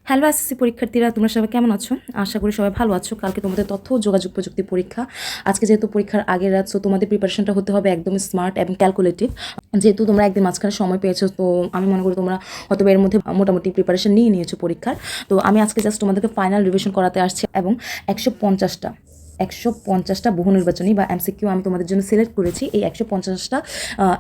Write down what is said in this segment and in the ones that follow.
Hello SSC পরীক্ষার্থীরা, তোমরা সবাই কেমন আছো? আশা করি সবাই ভালো আছো। কালকে তোমাদের তথ্য ও যোগাযোগ প্রযুক্তি পরীক্ষা। আজকে যেহেতু পরীক্ষার আগের রাত, সো তোমাদের প্রিপারেশনটা হতে হবে একদম স্মার্ট এবং ক্যালকুলেটিভ। যেহেতু তোমরা একদিন মাঝখানে সময় পেয়েছো, তো আমি মনে করি তোমরা হয়তো এর মধ্যে মোটামুটি প্রিপারেশন নিয়ে নিয়েছো পরীক্ষার। তো আমি আজকে জাস্ট তোমাদেরকে ফাইনাল রিভিশন করাতে আসছি এবং 150টা বহু নির্বাচনী বা এমসিকিউ আমি তোমাদের জন্য সিলেক্ট করেছি। এই 150টা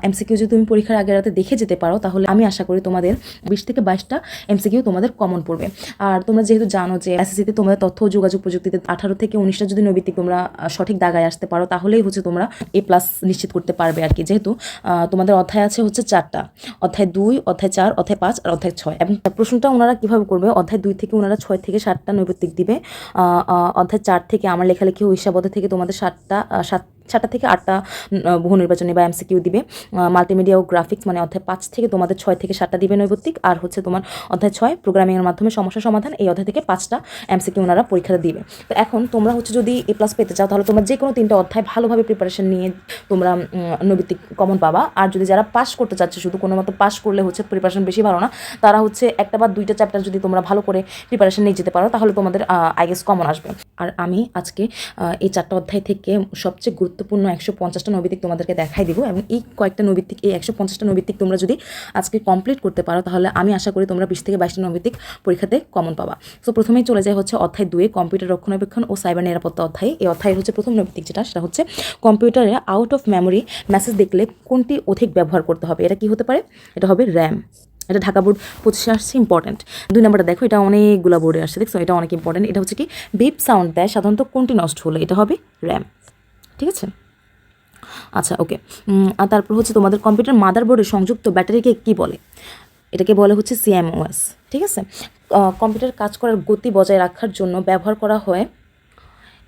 এমসিকিউ যদি তুমি পরীক্ষার আগের রাতে দেখে যেতে পারো, তাহলে আমি আশা করি তোমাদের 20 থেকে 22টা এমসিকিউ তোমাদের কমন পড়বে। আর তোমরা যেহেতু জানো যে এসএসসিতে তোমাদের তথ্য ও যোগাযোগ প্রযুক্তিতে 18 থেকে 19টা যদি নৈবিত্তিক তোমরা সঠিক দাগায় আসতে পারো, তাহলেই হচ্ছে তোমরা A+ নিশ্চিত করতে পারবে আর কি। যেহেতু তোমাদের অধ্যায় আছে হচ্ছে 4টা, অধ্যায় 2, অধ্যায় 4, অধ্যায় 5 আর অধ্যায় 6। এবং প্রশ্নটা ওনারা কীভাবে করবে, অধ্যায় 2 থেকে ওনারা 6 থেকে 7টা নৈবিত্তিক দিবে, অধ্যায় 4 থেকে আমার লেখালেখি ও হিসাব অধ্যায় থেকে তোমাদের 7টা থেকে 8টা বহু নির্বাচনী বা এমসিকিউ দিবে। মাল্টিমিডিয়া ও গ্রাফিক্স মানে অধ্যায় 5 থেকে তোমাদের 6 থেকে 7টা দিবে নৈবিত্তিক। আর হচ্ছে তোমার অধ্যায় 6 প্রোগ্রামিংয়ের মাধ্যমে সমস্যা সমাধান, এই অধ্যায় থেকে 5টা এমসিকিউ ওনারা পরীক্ষাতে দিবে। তো এখন তোমরা হচ্ছে যদি A+ পেতে চাও, তাহলে তোমরা যে কোনো 3টা অধ্যায় ভালোভাবে প্রিপারেশন নিয়ে তোমরা নৈবিত্তিক কমন পাবা। আর যদি যারা পাস করতে চাচ্ছে, শুধু কোনো মতো পাস করলে হচ্ছে প্রিপারেশন বেশি ভালো না, তারা হচ্ছে একটা বা 2টা চ্যাপ্টার যদি তোমরা ভালো করে প্রিপারেশন নিয়ে যেতে পারো, তাহলে তোমাদের আই গেস কমন আসবে। আর আমি আজকে এই 4টা অধ্যায় থেকে সবচেয়ে গুরুত্বপূর্ণ 150টা নৈবিত্তিক তোমাদেরকে দেখাই দিব। এবং এই কয়েকটা নৈবিত্তিক, এই 150টা নৈবিত্তিক তোমরা যদি আজকে কমপ্লিট করতে পারো, তাহলে আমি আশা করি তোমরা 20 থেকে 22টা নৈবিত্তিক পরীক্ষাতে কমন পাবা। সো প্রথমেই চলে যায় হচ্ছে অধ্যায় 2, কম্পিউটার রক্ষণাবেক্ষণ ও সাইবার নিরাপত্তা অধ্যায়। এই অধ্যায়ের হচ্ছে প্রথম নৈবিত্তিক সেটা হচ্ছে কম্পিউটারে আউট অফ মেমোরি মেসেজ দেখলে কোনটি অধিক ব্যবহার করতে হবে। এটা কি হতে পারে? এটা হবে র্যাম। এটা ঢাকা বোর্ড 25 আসছে, ইম্পর্টেন্ট। 2 নম্বরটা দেখো, এটা অনেকগুলো বোর্ডে আসছে, দেখছো এটা অনেক ইম্পর্টেন্ট। এটা হচ্ছে কি বিপ সাউন্ড দেয় সাধারণত কোনটি নষ্ট হলে, এটা হবে র্যাম। ঠিক আছে, আচ্ছা ওকে। আর তারপর হচ্ছে তোমাদের কম্পিউটার মাদারবোর্ডে সংযুক্ত ব্যাটারিকে কি বলে? এটাকে বলে হচ্ছে CMOS। ঠিক আছে, কম্পিউটার কাজ করার গতি বজায় রাখার জন্য ব্যবহার করা হয়,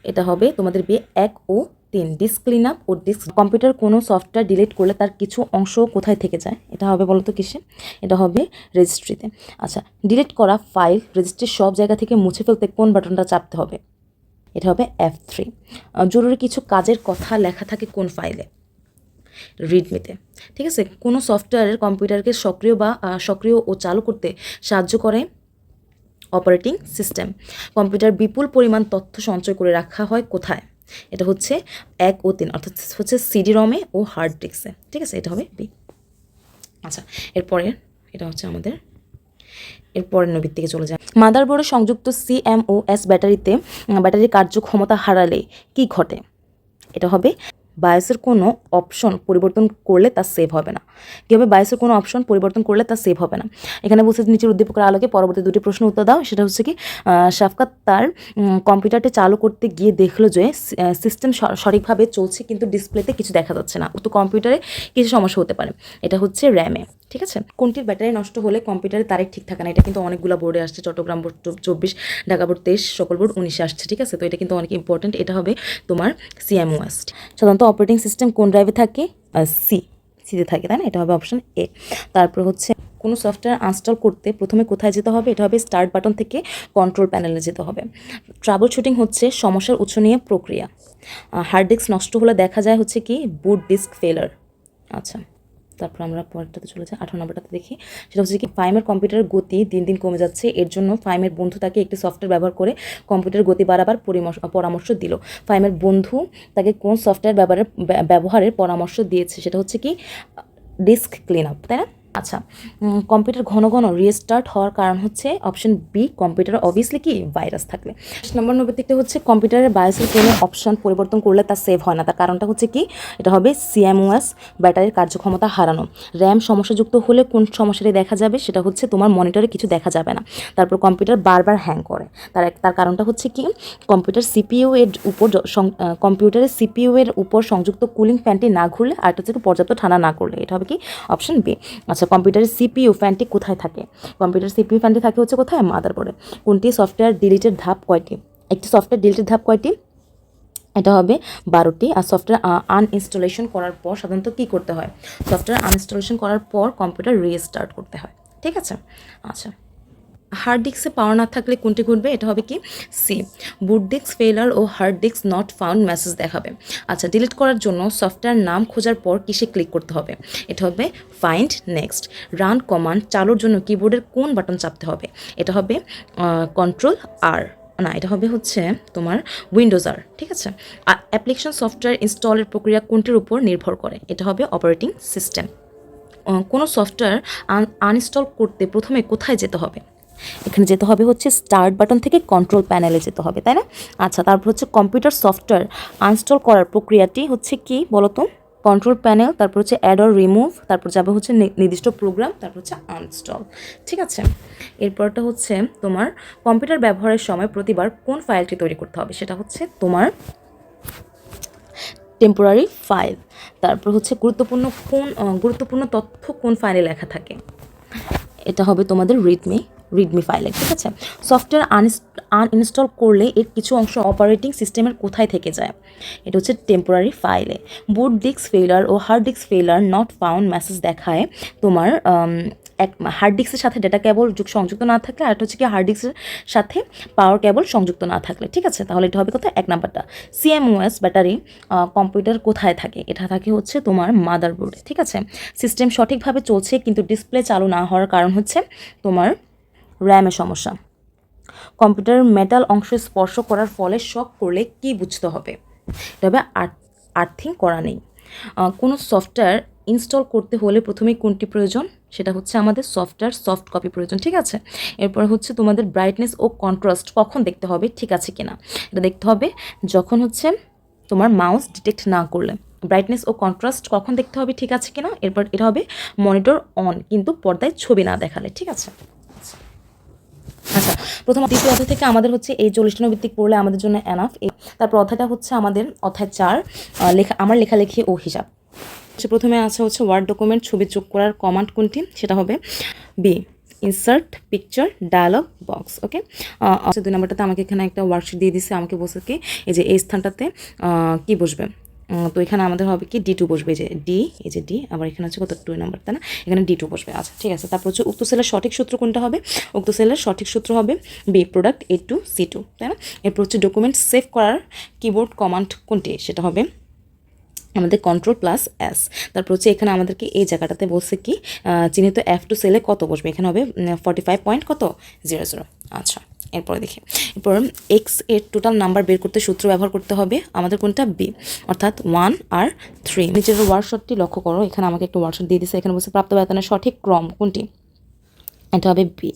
এটা হবে তোমাদের B1 ও 3 ডিস্ক ক্লিন আপ ও ডিস্ক। কম্পিউটার কোনো সফটওয়্যার ডিলিট করলে তার কিছু অংশ কোথায় থেকে যায়? এটা হবে বলতো কিসে? এটা হবে রেজিস্ট্রিতে। আচ্ছা, ডিলিট করা ফাইল রেজিস্ট্রির সব জায়গা থেকে মুছে ফেলতে কোন বাটনটা চাপতে হবে? এটা হবে F3। জরুরি কিছু কাজের কথা লেখা থাকে কোন ফাইলে? রিডমিতে। ঠিক আছে, কোনো সফটওয়্যারের কম্পিউটারকে সক্রিয় ও চালু করতে সাহায্য করে অপারেটিং সিস্টেম। কম্পিউটার বিপুল পরিমাণ তথ্য সঞ্চয় করে রাখা হয় কোথায়? এটা হচ্ছে 1 ও 3, অর্থাৎ হচ্ছে সিডি রমে ও হার্ড ডিস্কে। ঠিক আছে, এটা হবে বি। আচ্ছা, এরপরে এটা হচ্ছে আমাদের এরপরের নৈবিত্তিকে চলে যায়। মাদারবোর্ডে সংযুক্ত CMOS ব্যাটারির কার্যক্ষমতা হারালে কি ঘটে? এটা হবে বায়োসের কোনো অপশন পরিবর্তন করলে তা সেভ হবে না। কী হবে? বায়োসের কোনো অপশন পরিবর্তন করলে তা সেভ হবে না। এখানে বলছে নিচের উদ্দীপকের আলোকে পরবর্তী 2টি প্রশ্ন উত্তর দাও। সেটা হচ্ছে কি, শাফকাত তার কম্পিউটারটি চালু করতে গিয়ে দেখলো যে সিস্টেম সঠিকভাবে চলছে, কিন্তু ডিসপ্লেতে কিছু দেখা যাচ্ছে না। তো কম্পিউটারে কিছু সমস্যা হতে পারে, এটা হচ্ছে র্যামে। ঠিক আছে, কোনটির ব্যাটারি নষ্ট হলে কম্পিউটারের তারিখ ঠিক থাকে না? এটা কিন্তু অনেকগুলো বোর্ডে আসছে, চট্টগ্রাম বোর্ড 24, ঢাকা বোর্ড 23, সকল বোর্ড 19 আসছে। ঠিক আছে, তো এটা কিন্তু অনেক ইম্পর্টেন্ট। এটা হবে তোমার CMOS। সাধারণত অপারেটিং সিস্টেম কোন ড্রাইভে থাকে? সিতে থাকে, তাই না? এটা হবে অপশন A। তারপর হচ্ছে কোনো সফটওয়্যার আনস্টল করতে প্রথমে কোথায় যেতে হবে? এটা হবে স্টার্ট বাটন থেকে কন্ট্রোল প্যানেলে যেতে হবে। ট্রাবল শুটিং হচ্ছে সমস্যার উৎস নিয়ে প্রক্রিয়া। হার্ড ডিস্ক নষ্ট হলে দেখা যায় হচ্ছে কি বুট ডিস্ক ফেলার। আচ্ছা, তারপর আমরা পরেরটাতে চলে যাই, 18 নম্বরটাতে দেখি। সেটা হচ্ছে কি ফাইমের কম্পিউটারের গতি দিন দিন কমে যাচ্ছে, এর জন্য ফাইমের বন্ধু তাকে একটি সফটওয়্যার ব্যবহার করে কম্পিউটারের গতি বাড়াবার পরামর্শ দিল। ফাইমের বন্ধু তাকে কোন সফটওয়্যার ব্যবহারের পরামর্শ দিয়েছে? সেটা হচ্ছে কি ডিস্ক ক্লিন আপ, তাই না? আচ্ছা, কম্পিউটার ঘন ঘন রিস্টার্ট হওয়ার কারণ হচ্ছে অপশন বি, কম্পিউটার অবভিয়াসলি কি ভাইরাস থাকলে। 5 নম্বর নৈবিত্তিকটা হচ্ছে কম্পিউটারের বায়োসের কোনো অপশন পরিবর্তন করলে তা সেভ হয় না, তার কারণটা হচ্ছে কি? এটা হবে CMOS ব্যাটারির কার্যক্ষমতা হারানো। র্যাম সমস্যাযুক্ত হলে কোন সমস্যাটি দেখা যাবে? সেটা হচ্ছে তোমার মনিটরে কিছু দেখা যাবে না। তারপর কম্পিউটার বারবার হ্যাং করে, তার কারণটা হচ্ছে কি? কম্পিউটারের CPU এর উপর সংযুক্ত কুলিং ফ্যানটি না ঘুরলে, আর হচ্ছে পর্যাপ্ত ঠান্ডা না করলে। এটা হবে কি? Option B. আচ্ছা, কম্পিউটারের CPU ফ্যানটি কোথায় থাকে? কম্পিউটার CPU ফ্যানটি থাকে হচ্ছে কোথায়? মাদারবোর্ডে। কোনটি সফটওয়্যার ডিলিটের ধাপ কয়টি? একটি সফটওয়্যার ডিলিটের ধাপ কয়টি? এটা হবে 12টি। আর সফটওয়্যার আনইনস্টলেশন করার পর সাধারণত কী করতে হয়? সফটওয়্যার আনইনস্টলেশন করার পর কম্পিউটার রিস্টার্ট করতে হয়। ঠিক আছে, আচ্ছা হার্ড ডিস্কে পাওয়ার না থাকলে কোনটি ঘটবে? এটা হবে কি সি, বুট ডিস্ক ফেলার ও hard disk not found message দেখাবে। আচ্ছা, ডিলিট করার জন্য সফটওয়্যার নাম খোঁজার পর কিসে ক্লিক করতে হবে? এটা হবে ফাইন্ড নেক্সট। রান কমান্ড চালুর জন্য কিবোর্ডের কোন বাটন চাপতে হবে? এটা হবে কন্ট্রোল আর, না এটা হবে হচ্ছে তোমার উইন্ডোজ আর, ঠিক আছে। অ্যাপ্লিকেশন সফটওয়্যার ইনস্টলের প্রক্রিয়া কোনটির উপর নির্ভর করে? এটা হবে অপারেটিং সিস্টেম। কোনো সফটওয়্যার আনইনস্টল করতে প্রথমে কোথায় যেতে হবে? এখানে যেতে হবে হচ্ছে স্টার্ট বাটন থেকে কন্ট্রোল প্যানেলে যেতে হবে, তাই না? আচ্ছা, তারপর হচ্ছে কম্পিউটার সফটওয়্যার আনইনস্টল করার প্রক্রিয়াটি হচ্ছে কি বলো তো? কন্ট্রোল প্যানেল, তারপর হচ্ছে অ্যাড অর রিমুভ, তারপর যাবে হচ্ছে নির্দিষ্ট প্রোগ্রাম, তারপর হচ্ছে আনইনস্টল, ঠিক আছে। এরপরটা হচ্ছে তোমার কম্পিউটার ব্যবহারের সময় প্রতিবার কোন ফাইলটি তৈরি করতে হবে? সেটা হচ্ছে তোমার টেম্পোরারি ফাইল। তারপর হচ্ছে গুরুত্বপূর্ণ তথ্য কোন ফাইলে লেখা থাকে? এটা হবে তোমাদের রিডমি ফাইলে, ঠিক আছে। সফটওয়্যার আনইনস্টল করলে এর কিছু অংশ অপারেটিং সিস্টেমের কোথায় থেকে যায়? এটা হচ্ছে টেম্পোরারি ফাইলে। বুট ডিস্ক ফেলার ও হার্ড ডিস্ক ফেলার নট ফাউন্ড মেসেজ দেখায় তোমার এক হার্ড ডিস্কের সাথে ডেটা কেবল সংযুক্ত না থাকলে, আর হচ্ছে কি হার্ড ডিস্কের সাথে পাওয়ার কেবল সংযুক্ত না থাকলে, ঠিক আছে। তাহলে এটা হবে কত? 1 নাম্বারটা। সিএমওএস ব্যাটারি কম্পিউটার কোথায় থাকে? এটা থাকে হচ্ছে তোমার মাদারবোর্ডে, ঠিক আছে। সিস্টেম সঠিকভাবে চলছে কিন্তু ডিসপ্লে চালু না হওয়ার কারণ হচ্ছে তোমার র্যামের সমস্যা। কম্পিউটার মেটাল অংশ স্পর্শ করার ফলে শক করলে কি বুঝতে হবে? এটা হবে আর্থিং করা নেই। কোনো সফটওয়্যার ইনস্টল করতে হলে প্রথমে কোনটি প্রয়োজন? সেটা হচ্ছে আমাদের সফটওয়্যার সফট কপি প্রয়োজন, ঠিক আছে। এরপর হচ্ছে তোমাদের ব্রাইটনেস ও কন্ট্রাস্ট কখন দেখতে হবে ঠিক আছে কিনা? এটা দেখতে হবে যখন হচ্ছে তোমার মাউস ডিটেক্ট না করলে। ব্রাইটনেস ও কন্ট্রাস্ট কখন দেখতে হবে ঠিক আছে কিনা? এরপর এটা হবে মনিটর অন কিন্তু পর্দায় ছবি না দেখালে, ঠিক আছে। আচ্ছা, প্রথম দ্বিতীয় অধ্যায় থেকে আমাদের হচ্ছে এই 40 ভিত্তিক পড়লে আমাদের জন্য এনাফ। তারপর অধ্যায়টা হচ্ছে আমাদের অধ্যায় 4 আমার লেখালেখি ও হিসাব। প্রথমে আছে হচ্ছে ওয়ার্ড ডকুমেন্ট ছবি যোগ করার কমান্ড কোনটি? সেটা হবে B, insert picture dialog box. Okay, আচ্ছা 2 নম্বরটাতে আমাকে এখানে একটা ওয়ার্কশিট দিয়ে দিচ্ছে, আমাকে বলছে কি এই যে এই স্থানটাতে কি বসবে? তো এখানে আমাদের হবে কি D2 বসবে, এই যে ডি, আবার এখানে হচ্ছে কত 2 নাম্বার, তাই না? এখানে D2 বসবে। আচ্ছা, ঠিক আছে। তারপর হচ্ছে উক্ত সেলের সঠিক সূত্র কোনটা হবে? উক্ত সেলের সঠিক সূত্র হবে বি, প্রোডাক্ট A2C2, তাই না? এরপর হচ্ছে ডকুমেন্ট সেভ করার কিবোর্ড কমান্ড কোনটি? সেটা হবে আমাদের Ctrl+S। তারপর হচ্ছে এখানে আমাদেরকে এই জায়গাটাতে বলছে কি চিহ্নিত F2 সেলে কত বসবে? এখানে হবে 45.00। আচ্ছা, এরপরে দেখি। এরপর এক্স এর টোটাল নাম্বার বের করতে সূত্র ব্যবহার করতে হবে আমাদের কোনটা? বি, অর্থাৎ 1 আর 3। নিচের ওয়ার্কশটটি লক্ষ্য করো, এখানে আমাকে একটা ওয়ার্কশট দিয়ে দিচ্ছে, এখানে বলছে প্রাপ্ত বেতনের সঠিক ক্রম কোনটি? এটা হবে বি,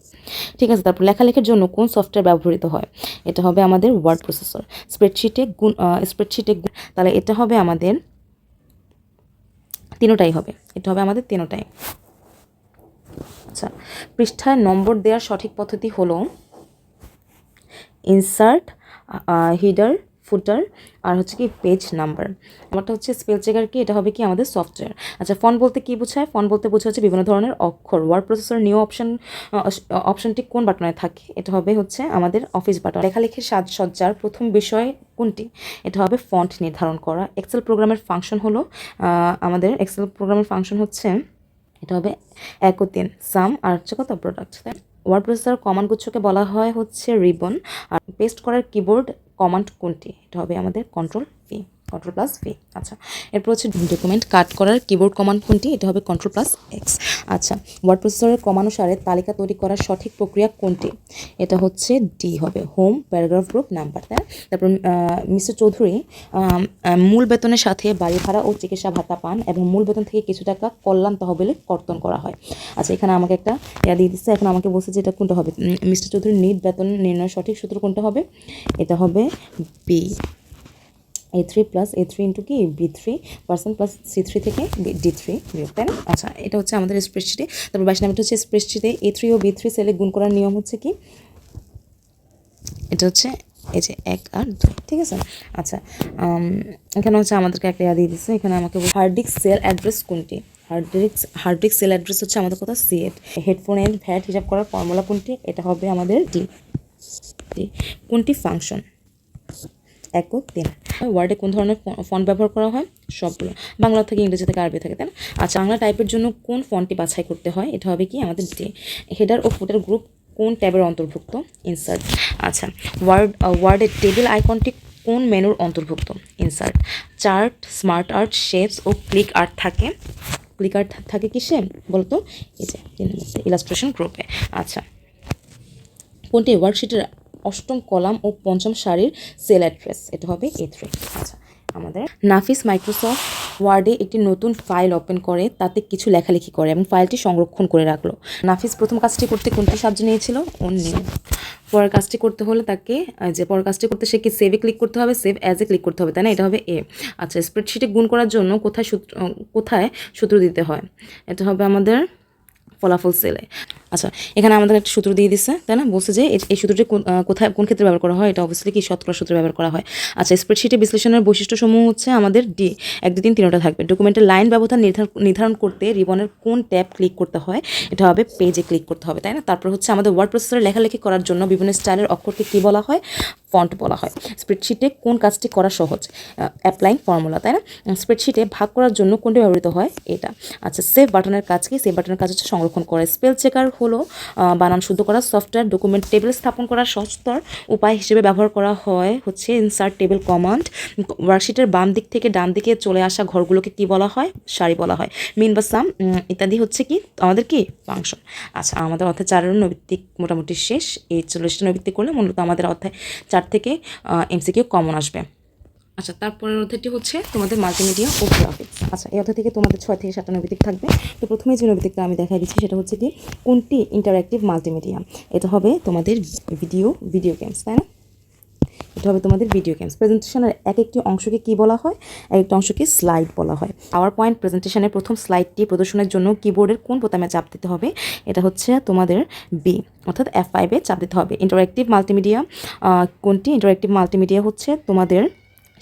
ঠিক আছে। তারপর লেখালেখির জন্য কোন সফটওয়্যার ব্যবহৃত হয়? এটা হবে আমাদের ওয়ার্ড প্রসেসর। স্প্রেডশিটে তাহলে এটা হবে আমাদের তিনোটাই হবে, এটা হবে আমাদের তিনোটাই। আচ্ছা, পৃষ্ঠায় নম্বর দেওয়ার সঠিক পদ্ধতি হলো ইনসার্ট, হিডার, ফুটার, আর হচ্ছে কি পেজ নাম্বার। আমারটা হচ্ছে স্পেল চেকার কি? এটা হবে কি আমাদের সফটওয়্যার। আচ্ছা, ফন্ট বলতে কি বোঝায়? ফন্ট বলতে বোঝা হচ্ছে বিভিন্ন ধরনের অক্ষর। ওয়ার্ড প্রসেসর নিউ অপশনটি কোন বাটনে থাকে? এটা হবে হচ্ছে আমাদের অফিস বাটন। লেখালেখির সাজসজ্জার প্রথম বিষয় কোনটি? এটা হবে ফন্ট নির্ধারণ করা। এক্সেল প্রোগ্রামের ফাংশন হলো হচ্ছে এটা হবে 1 ও 3 সাম আর হচ্ছে কত প্রোডাক্ট। ওয়ার্ড প্রসেসর কমান্ড গুচ্ছকে বলা হয় হচ্ছে রিবন। আর পেস্ট করার কিবোর্ড কমান্ড কোনটি? এটা হবে আমাদের Ctrl+V। আচ্ছা, এরপর হচ্ছে ডকুমেন্ট কাট করার কিবোর্ড কমান্ড কোনটি? এটা হবে Ctrl+X। আচ্ছা, ওয়ার্ড প্রসেসরের ক্রমানুসারে তালিকা তৈরি করার সঠিক প্রক্রিয়া কোনটি? এটা হচ্ছে ডি হবে, হোম, প্যারাগ্রাফ, গ্রুপ, নাম্বার, তাই। তারপর মিস্টার চৌধুরী মূল বেতনের সাথে বাড়ি ভাড়া ও চিকিৎসা ভাতা পান এবং মূল বেতন থেকে কিছু টাকা কল্যাণ তহবিলে কর্তন করা হয়। আচ্ছা, এখানে আমাকে একটা দিয়ে দিচ্ছে, এখন আমাকে বলছে যে এটা কোনটা হবে? মিস্টার চৌধুরীর নিট বেতন নির্ণয়ের সঠিক সূত্র কোনটা হবে? এটা হবে বি, A3 + A3 ইন্টু কি B3% + C3 থেকে D3 বিয়োগ, তাই না? আচ্ছা, এটা হচ্ছে আমাদের স্প্রেডশিটে। তারপর 22 নাম্বারটা হচ্ছে স্প্রেডশিটে A3 ও B3 সেলে গুণ করার নিয়ম হচ্ছে কি? এটা হচ্ছে এই যে 1 আর 2, ঠিক আছে। আচ্ছা, এখানে হচ্ছে আমাদেরকে একটা দিয়ে দিচ্ছে, এখানে আমাকে হার্ড ডিস্ক সেল অ্যাড্রেস কোনটি? হার্ড ডিস্ক সেল অ্যাড্রেস হচ্ছে আমাদের কথা C8। হেডফোনের ভ্যাট হিসাব করার ফর্মুলা কোনটি? এটা হবে আমাদের ডি। কোনটি ফাংশন? 1 ও 3। ওয়ার্ডে কোন ধরনের ফন্ট ব্যবহার করা হয়? সবগুলো, বাংলা থেকে ইংরেজি থেকে আরবি থেকে, তাই না? আচ্ছা, বাংলা টাইপের জন্য কোন ফন্টটি বাছাই করতে হয়? এটা হবে কি আমাদের ডি। হেডার ও ফুটের গ্রুপ কোন ট্যাবের অন্তর্ভুক্ত? ইনসার্ট। আচ্ছা, ওয়ার্ডের টেবিল আইকনটি কোন মেনুর অন্তর্ভুক্ত? Insert. Chart, smart art, shapes ও ক্লিক আর্ট থাকে। ক্লিক আর্ট থাকে কিসে বলতো? এই যে ইলাস্ট্রেশন গ্রুপে। আচ্ছা, কোনটি ওয়ার্কশিটের 8ম কলাম ও 5ম সারির সেল অ্যাড্রেস? এটা হবে A3। আচ্ছা, আমাদের নাফিস মাইক্রোসফট ওয়ার্ডে একটি নতুন ফাইল ওপেন করে তাতে কিছু লেখালেখি করে এবং ফাইলটি সংরক্ষণ করে রাখলো। নাফিস প্রথম কাজটি করতে কোনটি সাহায্য নিয়েছিল? অন্য। পরের কাজটি করতে হলে তাকে পরের কাজটি করতে সে কি সেভে ক্লিক করতে হবে, সেভ অ্যাজে ক্লিক করতে হবে, তাই না? এটা হবে এ। আচ্ছা, স্প্রেডশিটে গুণ করার জন্য কোথায় সূত্র দিতে হয়? এটা হবে আমাদের ফলাফল সেলে। আচ্ছা, এখানে আমাদের একটা সূত্র দিয়ে দিচ্ছে, তাই না? বলছে যে এই সূত্রটি কোন ক্ষেত্রে ব্যবহার করা হয়? এটা অবশ্যই কি শতকরা সূত্রে ব্যবহার করা হয়। আচ্ছা, স্প্রেডশিটে বিশ্লেষণের বৈশিষ্ট্যসমূহ হচ্ছে আমাদের ডি 1 2 3 3টা থাকবে। ডকুমেন্টের লাইন ব্যবধান নির্ধারণ করতে রিবনের কোন ট্যাব ক্লিক করতে হয়? এটা হবে পেজে ক্লিক করতে হবে, তাই না? তারপর হচ্ছে আমাদের ওয়ার্ড প্রসেসরে লেখালেখি করার জন্য বিভিন্ন স্টাইলের অক্ষরকে কী বলা হয়? ফন্ট বলা হয়। স্প্রেডশিটে কোন কাজটি করা সহজ? অ্যাপ্লাইং ফর্মুলা, তাই না? স্প্রেডশিটে ভাগ করার জন্য কোনটি ব্যবহৃত হয়? এটা। আচ্ছা, সেভ বাটনের কাজ কি? সেভ বাটনের কাজ হচ্ছে সংরক্ষণ করে। স্পেল চেকার হলো বানান শুদ্ধ করা সফটওয়্যার। ডকুমেন্ট টেবিল স্থাপন করার সহজতর উপায় হিসেবে ব্যবহার করা হয় হচ্ছে ইনসার্ট টেবিল কমান্ড। ওয়ার্কশিটের বাম দিক থেকে ডান দিকে চলে আসা ঘরগুলোকে কি বলা হয়? সারি বলা হয়। মিন বা সাম ইত্যাদি হচ্ছে কি আমাদের কি ফাংশন। আচ্ছা, আমাদের অধ্যায় 4-এর নৈবিত্তিক মোটামুটি শেষ। এই 40টা নৈবিত্তিক করলে মূলত আমাদের অধ্যায় 4 থেকে এমসিকিউ কমন আসবে। আচ্ছা, তারপরের অধ্যায়টি হচ্ছে তোমাদের মাল্টিমিডিয়া ও গ্রাফিক্স। আচ্ছা, এই অধ্যায় থেকে তোমাদের 6 থেকে 7টা নৈবিত্তিক থাকবে। তো প্রথমে যে নৈবিত্তিকটা আমি দেখাই দিচ্ছি সেটা হচ্ছে কি কোনটি ইন্টারঅ্যাক্টিভ মাল্টিমিডিয়া? এটা হবে তোমাদের ভিডিও গেমস, তাই না? এটা হবে তোমাদের ভিডিও গেমস। প্রেজেন্টেশনের এক একটি অংশকে কি বলা হয়? এক একটা অংশকে স্লাইড বলা হয়। পাওয়ার পয়েন্ট প্রেজেন্টেশনের প্রথম স্লাইডটি প্রদর্শনের জন্য কিবোর্ডের কোন বোতামে চাপ দিতে হবে? এটা হচ্ছে তোমাদের বি, অর্থাৎ F5-এ চাপ দিতে হবে। ইন্টারঅ্যাক্টিভ মাল্টিমিডিয়া কোনটি? ইন্টারঅ্যাক্টিভ মাল্টিমিডিয়া হচ্ছে তোমাদের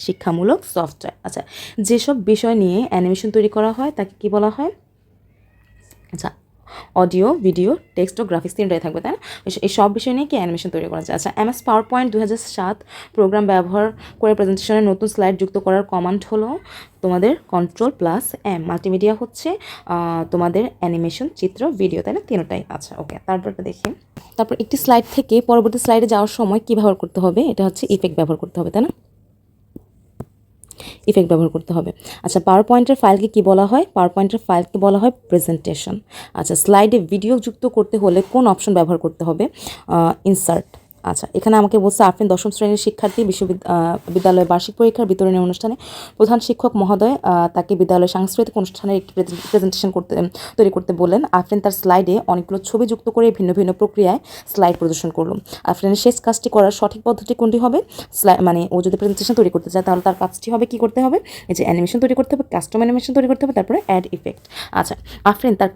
শিক্ষামূলক সফটওয়্যার। আচ্ছা, যেসব বিষয় নিয়ে অ্যানিমেশন তৈরি করা হয় তাকে কি বলা হয়? আচ্ছা, অডিও, ভিডিও, টেক্সট ও গ্রাফিক্স 3টাই থাকবে, তাই না? এই সব বিষয় নিয়ে কি অ্যানিমেশন তৈরি করা যায়। আচ্ছা, MS পাওয়ার পয়েন্ট 2007 প্রোগ্রাম ব্যবহার করে প্রেজেন্টেশনে নতুন স্লাইড যুক্ত করার কমান্ড হলো তোমাদের Ctrl+M। মাল্টিমিডিয়া হচ্ছে তোমাদের অ্যানিমেশন, চিত্র, ভিডিও, তাই না? 3টাই। আচ্ছা, ওকে, তারপরটা দেখি। তারপর একটি স্লাইড থেকে পরবর্তী স্লাইডে যাওয়ার সময় কী ব্যবহার করতে হবে? এটা হচ্ছে ইফেক্ট ব্যবহার করতে হবে, তাই না? ইফেক্ট ব্যবহার করতে হবে। আচ্ছা, পাওয়ার পয়েন্টের ফাইলকে কি বলা হয়? পাওয়ার পয়েন্টের ফাইলকে বলা হয় প্রেজেন্টেশন। আচ্ছা, স্লাইডে ভিডিও যুক্ত করতে হলে কোন অপশন ব্যবহার করতে হবে? ইনসার্ট। আচ্ছা, এখানে আমাকে বলছে আফরিন 10ম শ্রেণীর শিক্ষার্থী বিদ্যালয়ের বার্ষিক পরীক্ষার বিতরণী অনুষ্ঠানে প্রধান শিক্ষক মহোদয় তাকে বিদ্যালয়ের সাংস্কৃতিক অনুষ্ঠানের একটি প্রেজেন্টেশন তৈরি করতে বললেন। আফরিন তার স্লাইডে অনেকগুলো ছবি যুক্ত করে ভিন্ন ভিন্ন প্রক্রিয়ায় স্লাইড প্রদর্শন করলো। আফরিনের শেষ কাজটি করার সঠিক পদ্ধতি কোনটি হবে? মানে ও যদি প্রেজেন্টেশন তৈরি করতে চায় তাহলে তার কাজটি হবে কি করতে হবে? এই যে অ্যানিমেশন তৈরি করতে হবে, কাস্টম অ্যানিমেশন তৈরি করতে হবে, তারপরে অ্যাড ইফেক্ট। আচ্ছা, আফরিন তার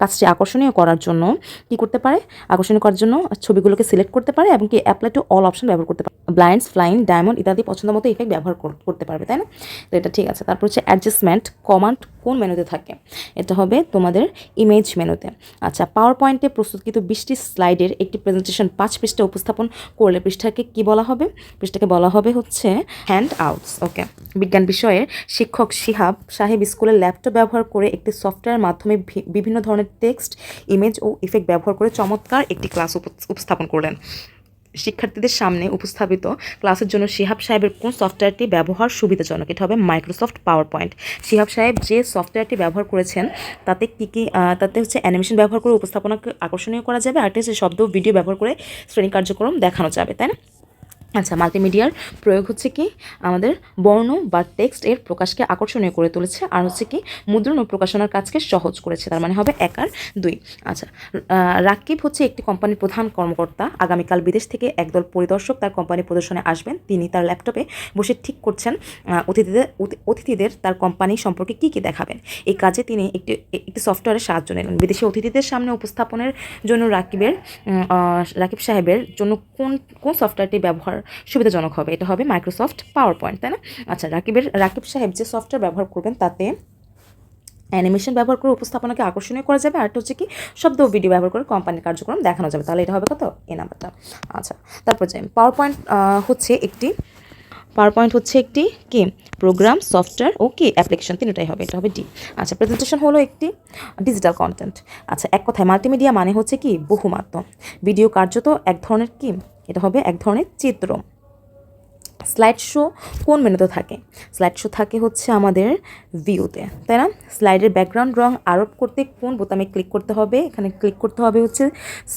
কাজটি আকর্ষণীয় করার জন্য কি করতে পারে? আকর্ষণীয় করার জন্য ছবিগুলোকে সিলেক্ট করতে পারে এবং কি অ্যাপ্লাই টু অল অপশন ব্যবহার করতে পারে। ব্লাইন্ডস, ফ্লাইং, ডায়মন্ড ইত্যাদি পছন্দ মতো ইফেক্ট ব্যবহার করতে পারবে, তাই না? তো এটা ঠিক আছে। তারপর হচ্ছে অ্যাডজাস্টমেন্ট কমান্ড কোন মেনুতে থাকে? এটা হবে তোমাদের ইমেজ মেনুতে। আচ্ছা, পাওয়ার পয়েন্টে প্রস্তুতকৃত 20টি স্লাইডের একটি প্রেজেন্টেশন 5 পৃষ্ঠা উপস্থাপন করলে পৃষ্ঠাকে কি বলা হবে? পৃষ্ঠাকে বলা হবে হচ্ছে হ্যান্ড আউটস। ওকে, বিজ্ঞান বিষয়ের শিক্ষক শিহাব সাহেব স্কুলের ল্যাপটপ ব্যবহার করে একটি সফটওয়্যারের মাধ্যমে বিভিন্ন ধরনের টেক্সট, ইমেজ ও ইফেক্ট ব্যবহার করে চমৎকার একটি ক্লাস উপস্থাপন করলেন। শিক্ষার্থীদের সামনে উপস্থাপিত ক্লাসের জন্য শিহাব সাহেবের কোন সফটওয়্যারটি ব্যবহার সুবিধাজনক? এটা হবে মাইক্রোসফট পাওয়ার পয়েন্ট। শিহাব সাহেব যে সফটওয়্যারটি ব্যবহার করেছেন তাতে তাতে হচ্ছে অ্যানিমেশন ব্যবহার করে উপস্থাপনাকে আকর্ষণীয় করা যাবে, আর হচ্ছে শব্দ ভিডিও ব্যবহার করে শ্রেণী কার্যক্রম দেখানো যাবে, তাই না? আচ্ছা, মাল্টিমিডিয়ার প্রয়োগ হচ্ছে কি আমাদের বর্ণ বা টেক্সট এর প্রকাশকে আকর্ষণীয় করে তুলেছে, আর হচ্ছে কি মুদ্রণ ও প্রকাশনার কাজকে সহজ করেছে, তার মানে হবে 1 আর 2। আচ্ছা, রাকিব হচ্ছে একটি কোম্পানির প্রধান কর্মকর্তা। আগামীকাল বিদেশ থেকে একদল পরিদর্শক তার কোম্পানি প্রদর্শনে আসবেন। তিনি তার ল্যাপটপে বসে ঠিক করছেন অতিথিদের তার কোম্পানি সম্পর্কে কী কী দেখাবেন। এই কাজে তিনি একটি সফটওয়্যারের সাহায্য নিলেন। বিদেশি অতিথিদের সামনে উপস্থাপনের জন্য রাকিব সাহেবের জন্য কোন সফটওয়্যারটি ব্যবহার সুবিধাজনক হবে? এটা হবে মাইক্রোসফট পাওয়ার পয়েন্ট, তাই না? আচ্ছা, রাকিব সাহেব যে সফটওয়্যার ব্যবহার করবেন তাতে অ্যানিমেশন ব্যবহার করে উপস্থাপনাকে আকর্ষণীয় করা যাবে, আর হচ্ছে কি শব্দ ও ভিডিও ব্যবহার করে কোম্পানির কার্যক্রম দেখানো যাবে। তাহলে এটা হবে কত? এই নাম্বারটা। আচ্ছা, তারপর যাই। পাওয়ার পয়েন্ট হচ্ছে একটি পাওয়ার পয়েন্ট হচ্ছে একটি কি প্রোগ্রাম, সফটওয়্যার ও কি অ্যাপ্লিকেশন, তিনটাই হবে, এটা হবে ডি। আচ্ছা, প্রেজেন্টেশন হলো একটি ডিজিটাল কন্টেন্ট। আচ্ছা, এক কথায় মাল্টিমিডিয়া মানে হচ্ছে কি বহুমাত্ম। ভিডিও কার্যত এক ধরনের কি, এটা হবে এক ধরনের চিত্র। স্লাইড শো কোন মেনুতে থাকে? স্লাইড শো থাকে হচ্ছে আমাদের ভিউতে, তাই না? স্লাইডের ব্যাকগ্রাউন্ড রং আরোপ করতে কোন বোতামে ক্লিক করতে হবে? এখানে ক্লিক করতে হবে হচ্ছে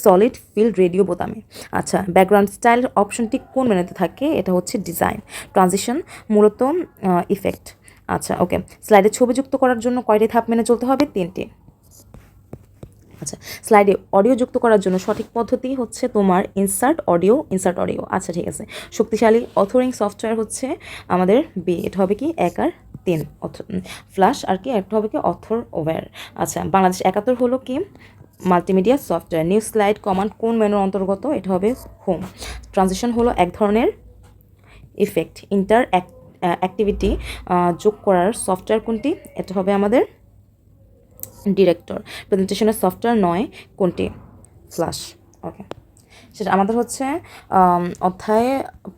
সলিড ফিল্ড রেডিও বোতামে। আচ্ছা, ব্যাকগ্রাউন্ড স্টাইল অপশনটি কোন মেনুতে থাকে? এটা হচ্ছে ডিজাইন। ট্রানজিশন মূলত ইফেক্ট। আচ্ছা, ওকে। স্লাইডে ছবি যুক্ত করার জন্য কয়টি ধাপ মেনে চলতে হবে? 3টি। আচ্ছা, স্লাইডে অডিও যুক্ত করার জন্য সঠিক পদ্ধতি হচ্ছে তোমার ইনসার্ট অডিও। আচ্ছা, ঠিক আছে। শক্তিশালী অথরিং সফটওয়্যার হচ্ছে আমাদের বি, এটা হবে কি 1 আর 3 ফ্ল্যাশ, আর কি একটা হবে কি অথর ওভার। আচ্ছা, বাংলাদেশ 71 হলো কি multimedia software. New slide command কোন মেনুর অন্তর্গত? এটা হবে হোম। ট্রানজিশন হলো এক ধরনের ইফেক্ট। অ্যাক্টিভিটি যোগ করার সফটওয়্যার কোনটি? এটা হবে আমাদের ডিরেক্টর। প্রেজেন্টেশনের সফটওয়্যার নয় কোনটি? ফ্ল্যাশ। ওকে, সেটা আমাদের হচ্ছে অধ্যায়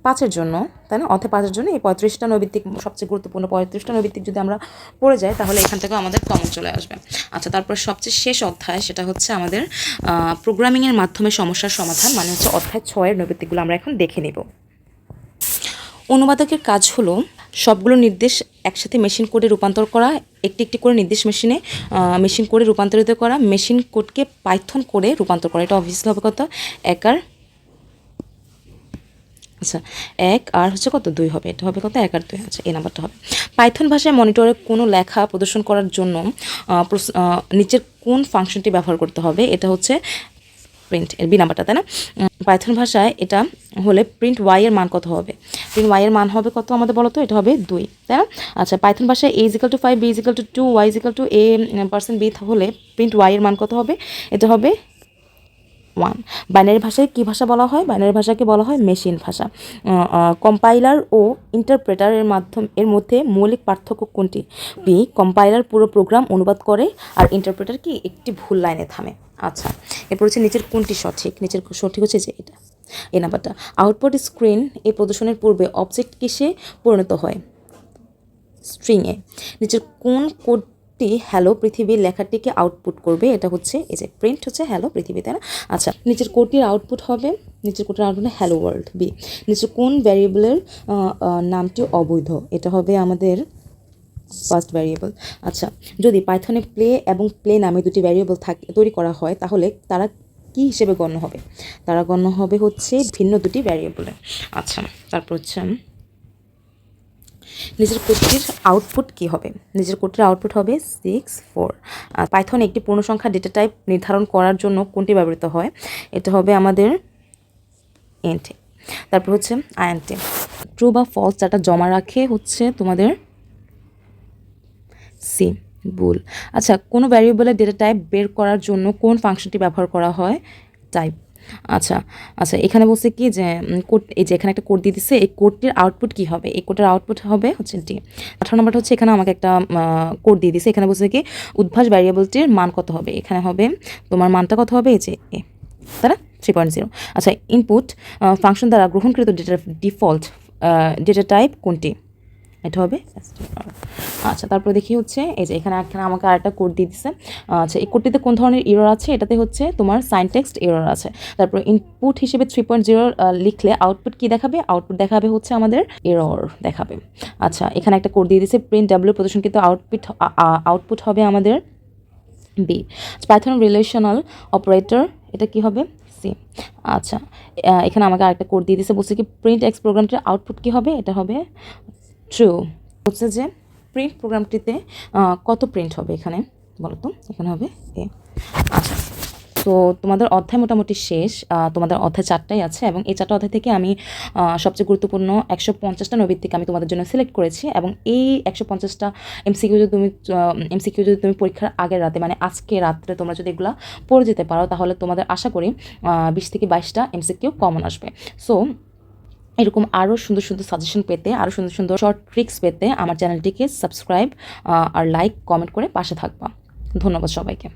5-এর জন্য, তাই না? অধ্যায় 5-এর জন্য এই 35টা নৈবিত্তিক সবচেয়ে গুরুত্বপূর্ণ 35টা নৈবিত্তিক যদি আমরা পড়ে যাই তাহলে এখান থেকেও আমাদের কমন চলে আসবে। আচ্ছা, তারপর সবচেয়ে শেষ অধ্যায়, সেটা হচ্ছে আমাদের প্রোগ্রামিংয়ের মাধ্যমে সমস্যার সমাধান, মানে হচ্ছে অধ্যায় 6-এর নৈবিত্তিকগুলো আমরা এখন দেখে নেব। অনুবাদকের কাজ হলো সবগুলো নির্দেশ একসাথে মেশিন কোডে রূপান্তর করা, একটি একটি করে নির্দেশ মেশিন কোডে রূপান্তরিত করা, মেশিন কোডকে পাইথন কোডে রূপান্তর করা। এটা অবভিয়াসলি হবে কত? 1 আর আচ্ছা 1 আর হচ্ছে কত 2 হবে, এটা হবে কত 1 আর 2। আচ্ছা, এই নাম্বারটা হবে। পাইথন ভাষায় মনিটরে কোনো লেখা প্রদর্শন করার জন্য নিচের কোন ফাংশনটি ব্যবহার করতে হবে? এটা হচ্ছে প্রিন্ট, এর বি নাম্বারটা, তাই না? পাইথন ভাষায় এটা হলে প্রিন্ট ওয়াই এর মান কত হবে? প্রিন্ট ওয়াই এর মান হবে কত আমাদের বলো তো? এটা হবে 2, তাই না? আচ্ছা, পাইথন ভাষায় a = 5, b = 2, y = a% b হলে প্রিন্ট ওয়াই এর মান কত হবে? এটা হবে 1। বাইনারি ভাষায় কী ভাষা বলা হয়? বাইনারি ভাষাকে বলা হয় মেশিন ভাষা। কম্পাইলার ও ইন্টারপ্রেটারের এর মধ্যে মৌলিক পার্থক্য কোনটি? বি, কম্পাইলার পুরো প্রোগ্রাম অনুবাদ করে আর ইন্টারপ্রেটার কি একটি ভুল লাইনে থামে। আচ্ছা, এরপর হচ্ছে নিচের কোনটি সঠিক? নিচের সঠিক হচ্ছে যে এটা, এই নাম্বারটা। আউটপুট স্ক্রিন এই প্রদর্শনের পূর্বে অবজেক্ট কিসে পরিণত হয়? স্ট্রিংয়ে। নিচের কোন কোডটি হ্যালো পৃথিবীর লেখাটিকে আউটপুট করবে? এটা হচ্ছে এই যে প্রিন্ট হচ্ছে হ্যালো পৃথিবী, তাই না? আচ্ছা, নিচের কোডটির আউটপুট হবে হ্যালো ওয়ার্ল্ড। বি, নিচের কোন ভ্যারিয়েবলের নামটি অবৈধ? এটা হবে আমাদের ফার্স্ট ভ্যারিয়েবল। আচ্ছা, যদি পাইথনে প্লে এবং প্লে নামে দুটি ভ্যারিয়েবল তৈরি করা হয় তাহলে তারা কি হিসেবে গণ্য হবে? তারা গণ্য হবে হচ্ছে ভিন্ন দুটি ভ্যারিয়েবলে। আচ্ছা, তারপর হচ্ছে নিজের কোডটির আউটপুট কী হবে? নিজের কোডটির আউটপুট হবে 6, 4। পাইথনে একটি পূর্ণসংখ্যা ডেটা টাইপ নির্ধারণ করার জন্য কোনটি ব্যবহৃত হয়? এটা হবে আমাদের এন্ট। তারপর হচ্ছে আইএনট। ট্রু বা ফলস ডাটা জমা রাখে হচ্ছে তোমাদের সি, বুল। আচ্ছা, কোনো ভ্যারিয়েবলের ডেটা টাইপ বের করার জন্য কোন ফাংশনটি ব্যবহার করা হয়? টাইপ। আচ্ছা, এখানে বলছে কি যে কোড, এই যে এখানে একটা কোড দিয়ে দিচ্ছে, এই কোডটির আউটপুট কি হবে? এই কোডের আউটপুট হবে হচ্ছে ডি। 18 নম্বরটা হচ্ছে এখানে আমাকে একটা কোড দিয়ে দিচ্ছে, এখানে বলছে কি উদ্ভাস ভ্যারিয়েবলটির মান কত হবে? এখানে হবে তোমার মানটা কত হবে? এই যে এ, তাই না? 3.0। আচ্ছা, ইনপুট ফাংশন দ্বারা গ্রহণকৃত ডিফল্ট ডেটা টাইপ কোনটি? এটা হবে। আচ্ছা, তারপর দেখি হচ্ছে এই যে এখানে আমাকে আরেকটা কোড দিয়ে দিচ্ছে। আচ্ছা, এই কোডটিতে কোন ধরনের এরর আছে? এটাতে হচ্ছে তোমার সাইনটেক্সট এরর আছে। তারপর ইনপুট হিসেবে 3.0 লিখলে আউটপুট কি দেখাবে? আউটপুট দেখাবে হচ্ছে আমাদের এরর দেখাবে। আচ্ছা, এখানে একটা কোড দিয়ে দিচ্ছে প্রিন্ট ডাব্লিউ প্রদর্শনকৃত আউটপুট হবে আমাদের বি। পাইথন রিলেশনাল অপারেটর এটা কি হবে? সি। আচ্ছা, এখানে আমাকে আরেকটা কোড দিয়ে দিচ্ছে, বলছে কি প্রিন্ট এক্স প্রোগ্রামটির আউটপুট কি হবে? এটা হবে ট্রু। হচ্ছে যে প্রিন্ট প্রোগ্রামটিতে কত প্রিন্ট হবে এখানে বলো তো? এখানে হবে এ। আচ্ছা, তো তোমাদের অধ্যায় মোটামুটি শেষ। তোমাদের অধ্যায় 4টাই আছে এবং এই 4টা অধ্যায় থেকে আমি সবচেয়ে গুরুত্বপূর্ণ 150টা নৈবিত্তিক আমি তোমাদের জন্য সিলেক্ট করেছি এবং এই 150টা এমসিকিউ যদি তুমি পরীক্ষার আগের রাতে, মানে আজকে রাত্রে তোমরা যদি এগুলো পড়ে যেতে পারো তাহলে তোমাদের আশা করি 20 থেকে 22টা এমসিকিউ কমন আসবে। সো এরকম আরও সুন্দর সুন্দর সাজেশন পেতে, আরও সুন্দর সুন্দর শর্ট ট্রিক্স পেতে আমার চ্যানেলটিকে সাবস্ক্রাইব আর লাইক কমেন্ট করে পাশে থাকবা। ধন্যবাদ সবাইকে।